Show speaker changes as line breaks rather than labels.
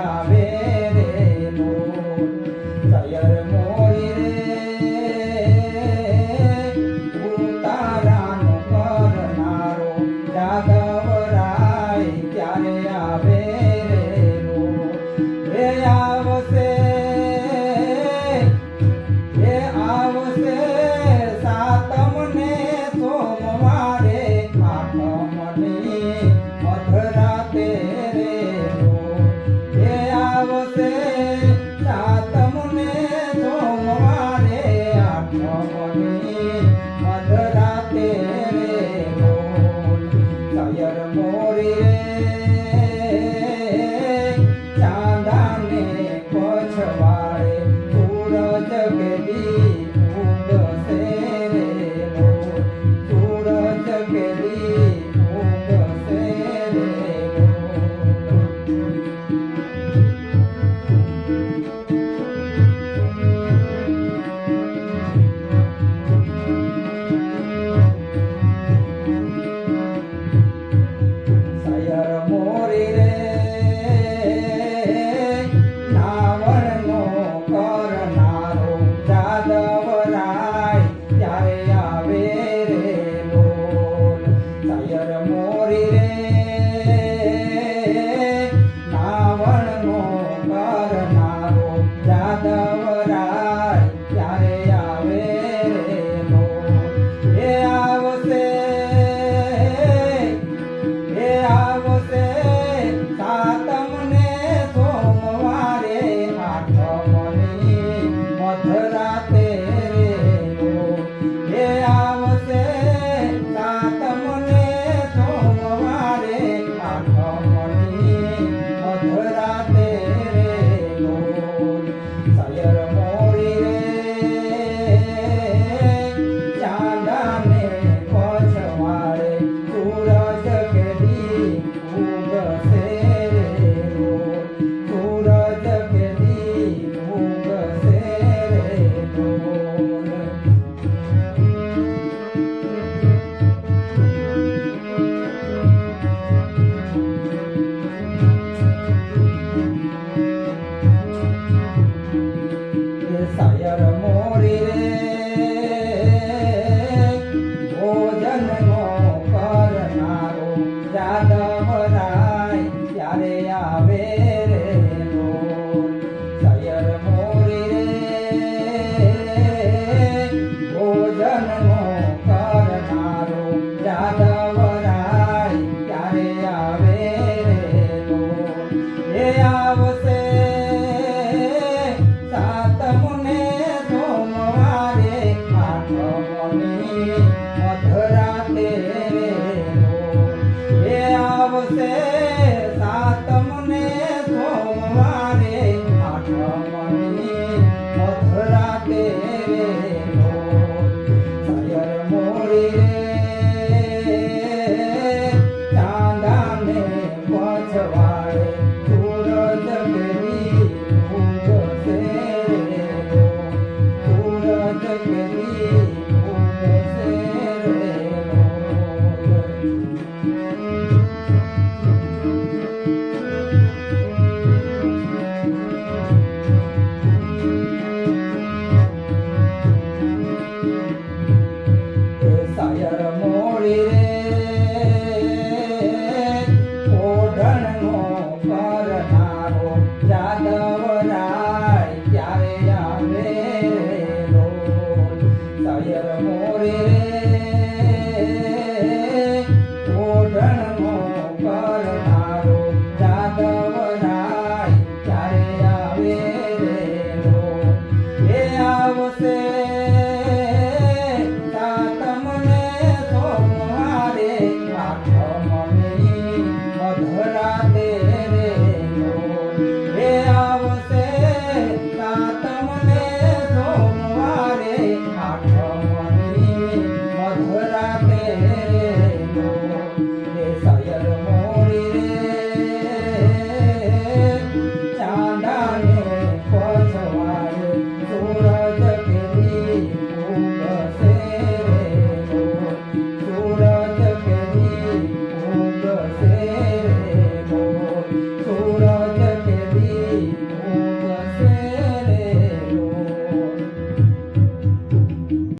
આવે રે લોલ સયર મોરી રે ઉતારાનો કરનારો જાદવરાય ત્યારે આવે રે લોલ એ આવશે સાતમને સોમવારે આઠમની મધરાતે રે એ આવશે સાતમને સોમવારે આઠમની મધરાતે રે સયર મોરી ચાંદાને પછવાડે સૂરજ કેદી ઉગશે રે સૂરજ કેદી ઉગશે રે સયર મોરી રે નાવણનો કરનારો જાદવરાય ત્યારે આવે રે લોલ સયર મોરી રે નાવણનો કરનારો જાદવરાય ત્યારે આવે રે લોલ એ આવશે સાતમને સોમવારે આઠમની મધરાતે રે એ આવશે સાતમને સોમવારે આઠમની મધરાતે રે સયર મોરી રે ચાંદાને પછવાડે સૂરજ કેદી ઉગશે રે સૂરજ કેદી ઉગશે રે સયર મોરી રે ભોજનનો કરનારો જાદવરાય ત્યારે આવે રે લોલ સયર મોરી રે ભોજનનો કરનારો જાદવરાય ત્યારે આવે રે લોલ એ આવશે સાતમને સોમવારે આઠમની મધરાતે રે એ આવશે સાતમને સોમવારે આઠમની મધરાતે રે સયર મોરી રે ચાંદાને પછવાડે સૂરજ કેદી ઉગશે રે સૂરજ કેદી ઉગશે રે સયર મોરી રે ઓઢણનો કરનારો જાદવરાય